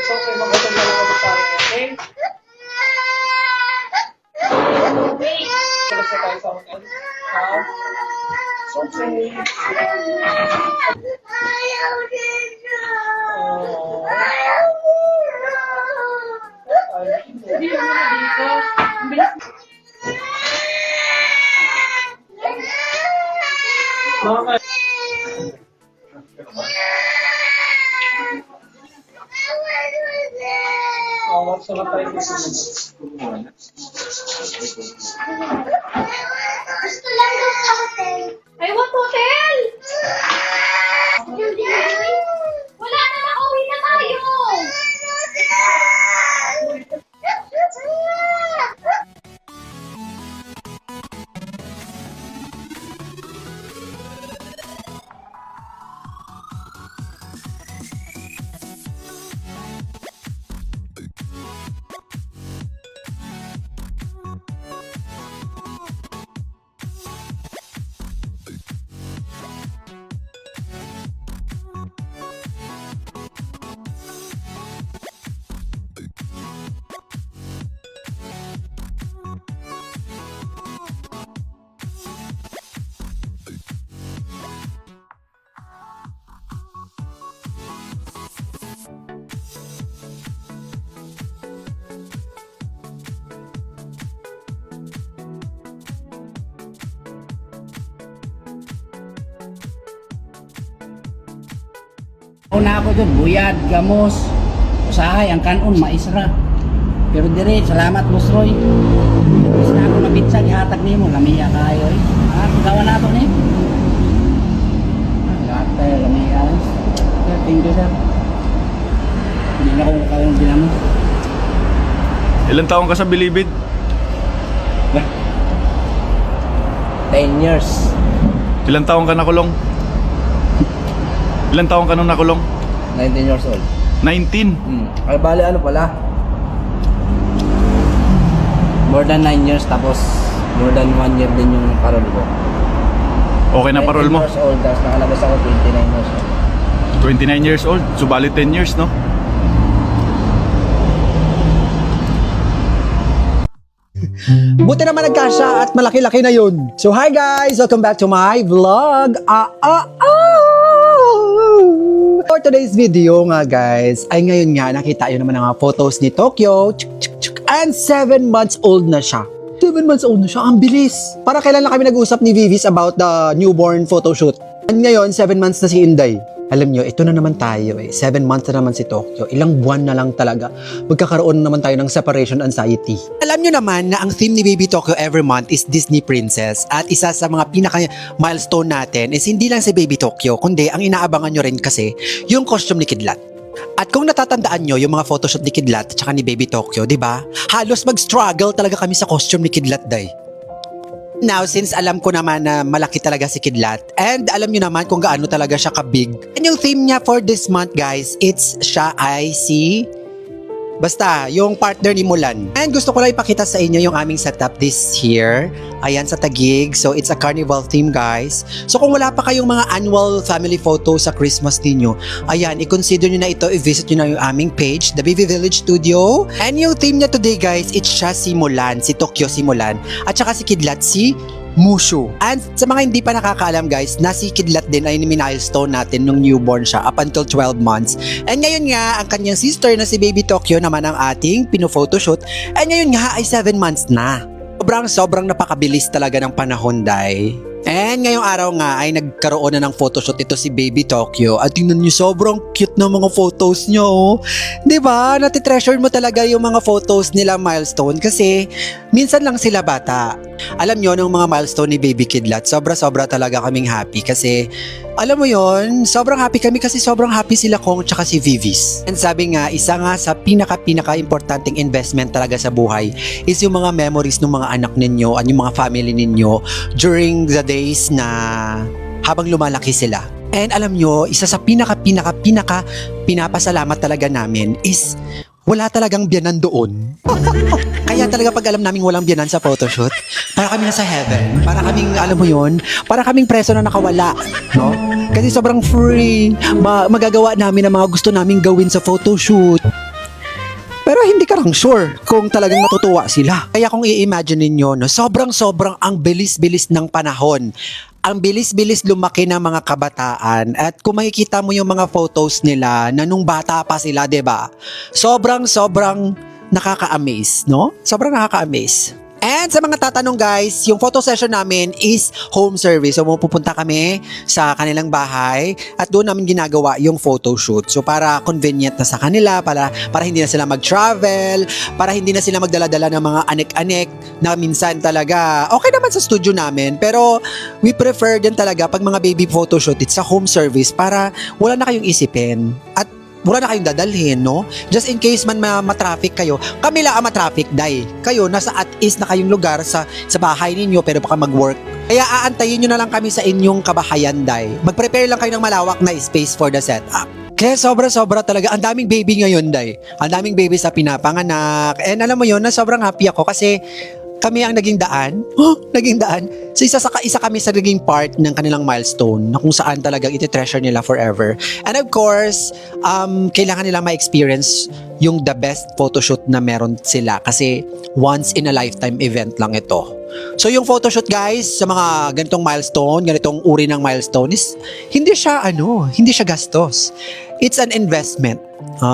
So, okay, mag-attend na lang ako tayo. Okay? Tulas na tayo sa hotel. Ha? It's okay. Mama. What's the matter? Gusto lang daw sa hotel. I want hotel! Wala na, makauwi na tayo. Una ako dun, buyad, gamos, usahay, ang kanon, maisra. Pero dire, salamat Musroy. Tapos na ako mabitsa, ihatag niyo mo, lamiya kayo eh. Gawa na ito niyo. Gata, lamiya. Sir, thank you sir. Hindi na kung kayong binamo. Ilan taong ka sa Bilibid? 10 years. Ilan taong ka nakulong? Ilan taong ka nung nakulong? 19 years old. 19. Ay, bali ano pala? More than 9 years, tapos more than 1 year din yung parol ko. Okay na parol mo? 19 years old, tapos nakalabas ako 29 years old. 29 years old. Subalit 10 years, no? Buti naman nagkasya at malaki-laki na yun. So hi guys! Welcome back to my vlog. For today's video nga guys, ay ngayon nga nakita yun naman ang mga photos ni Tokyo. And 7 months old na siya. 7 months old na siya, ang bilis. Para kailan lang kami nag-usap ni Vivis about the newborn photoshoot. And ngayon, 7 months na si Inday. Alam nyo, ito na naman tayo eh. 7 months na naman si Tokyo. Ilang buwan na lang talaga. Magkakaroon naman tayo ng separation anxiety. Alam nyo naman na ang theme ni Baby Tokyo every month is Disney Princess. At isa sa mga pinaka-milestone natin is hindi lang si Baby Tokyo, kundi ang inaabangan nyo rin kasi yung costume ni Kidlat. At kung natatandaan nyo yung mga photoshoot ni Kidlat at saka ni Baby Tokyo, di ba? Halos mag-struggle talaga kami sa costume ni Kidlat, day. Now, since alam ko naman na malaki talaga si Kidlat, and alam nyo naman kung gaano talaga siya kabig, and yung theme niya for this month, guys, siya ay si... Basta, yung partner ni Mulan. And gusto ko lang ipakita sa inyo yung aming setup this year. Ayan sa Taguig. So, it's a carnival theme, guys. So, kung wala pa kayong mga annual family photos sa Christmas ninyo, ayan, i-consider nyo na ito, i-visit nyo na yung aming page, The Baby Village Studio. And yung theme niya today, guys, it's siya si Mulan, si Tokyo si Mulan, at saka si Kidlat si Mushu. And sa mga hindi pa nakakaalam guys, na si Kidlat din ay milestone natin nung newborn siya up until 12 months. And ngayon nga, ang kanyang sister na si Baby Tokyo naman ang ating pino-photoshoot. And ngayon nga ay 7 months na. Sobrang napakabilis talaga ng panahon, day. And ngayong araw nga ay nagkaroon na ng photoshoot ito si Baby Tokyo. At tingnan niyo, sobrang cute na mga photos niyo. Oh. 'Di ba? Natitreasure mo talaga yung mga photos nila milestone kasi minsan lang sila bata. Alam niyo nung mga milestone ni Baby Kidlat, sobra-sobra talaga kaming happy kasi alam mo yon, sobrang happy kami kasi sobrang happy sila Kong tsaka si Vivis. And sabi nga, isa nga sa pinaka-importanting investment talaga sa buhay is yung mga memories ng mga anak ninyo at yung mga family ninyo during the days na habang lumalaki sila. And alam nyo, isa sa pinapasalamat talaga namin is wala talagang biyanan doon. Kaya talaga pag alam namin walang biyanan sa photoshoot, para kami nasa heaven. Para kaming, alam mo yun, para kaming preso na nakawala. No? Kasi sobrang free. Magagawa namin ang mga gusto naming gawin sa photoshoot. parang sure kung talagang matutuwa sila. Kaya kung i-imagine ninyo, no, sobrang ang bilis-bilis ng panahon. Ang bilis-bilis lumaki ng mga kabataan at kung makikita mo yung mga photos nila na nung bata pa sila, 'di ba? Sobrang nakaka-amaze, no? Sobrang nakaka-amaze. And sa mga tatanong guys, yung photo session namin is home service. So pupunta kami sa kanilang bahay at doon namin ginagawa yung photo shoot. So para convenient na sa kanila, para hindi na sila mag-travel, para hindi na sila magdala-dala ng mga anek-anek na minsan talaga okay naman sa studio namin. Pero we prefer din talaga pag mga baby photo shoot, it's sa home service para wala na kayong isipin. At wala na kayong dadalhin, no? Just in case man matraffic kayo. Kami lang ang matraffic, day. Kayo, nasa at is na kayong lugar sa bahay ninyo, pero baka mag-work. Kaya aantayin nyo na lang kami sa inyong kabahayan, day. Mag-prepare lang kayo ng malawak na space for the setup. Kaya sobra talaga. Ang daming baby ngayon, day. Ang daming baby sa pinapanganak. And alam mo yun, na sobrang happy ako kasi kami ang naging daan. Naging daan. So isa kami sa naging part ng kanilang milestone na kung saan talagang iti-treasure nila forever. And of course, kailangan nila ma-experience yung the best photoshoot na meron sila kasi once in a lifetime event lang ito. So yung photoshoot guys, sa mga ganitong milestone, ganitong uri ng milestone is hindi siya gastos. It's an investment.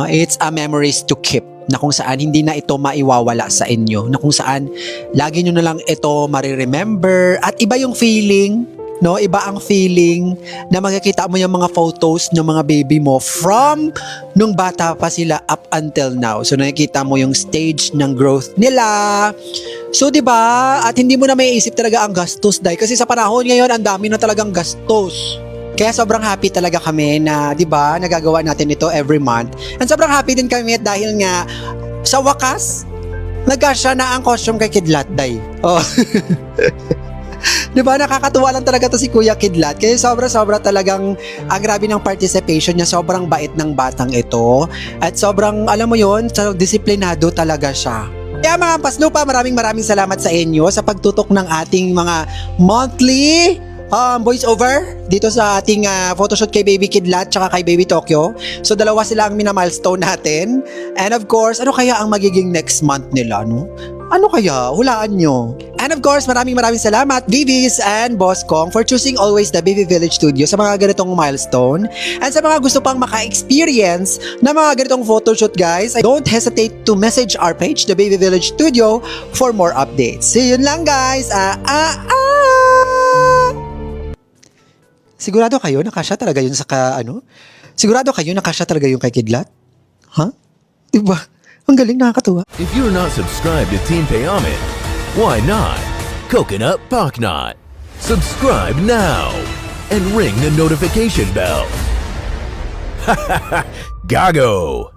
It's a memories to keep na kung saan hindi na ito maiwawala sa inyo, na kung saan lagi nyo na lang ito mariremember at iba yung feeling, no? Iba ang feeling na makikita mo yung mga photos ng mga baby mo from nung bata pa sila up until now. So nakikita mo yung stage ng growth nila. So 'di ba? At hindi mo na maiisip talaga ang gastos dahil kasi sa panahon ngayon ang dami na talagang gastos. Kaya sobrang happy talaga kami na, 'di ba, nagagawa natin ito every month. And sobrang happy din kami dahil nga sa wakas nagkasya na ang costume kay Kidlat, day. Oh. 'Di ba, nakakatuwa lang talaga to si Kuya Kidlat. Kaya sobra talagang ang grabe ng participation niya, sobrang bait ng batang ito. At sobrang, alam mo 'yon, disiplinado talaga siya. Kaya mga Paslupa, maraming salamat sa inyo sa pagtutok ng ating mga monthly voice over dito sa ating photoshoot kay Baby Kidlat tsaka kay Baby Tokyo. So dalawa sila ang mina-milestone natin. And of course, ano kaya ang magiging next month nila, no? Ano kaya? Hulaan nyo. And of course, maraming salamat Vivis and Boss Kong for choosing always the Baby Village Studio sa mga ganitong milestone. And sa mga gusto pang maka-experience na mga ganitong photoshoot guys, don't hesitate to message our page, the Baby Village Studio, for more updates. See yun lang guys. Sigurado kayo nakasya talaga yun Sigurado kayo nakasya talaga yung kay Kidlat? Ha? Diba? Ang galing, nakakatuwa. If you're not subscribed to Team Payaman, why not? Coconut Pocknot. Subscribe now and ring the notification bell. Gago!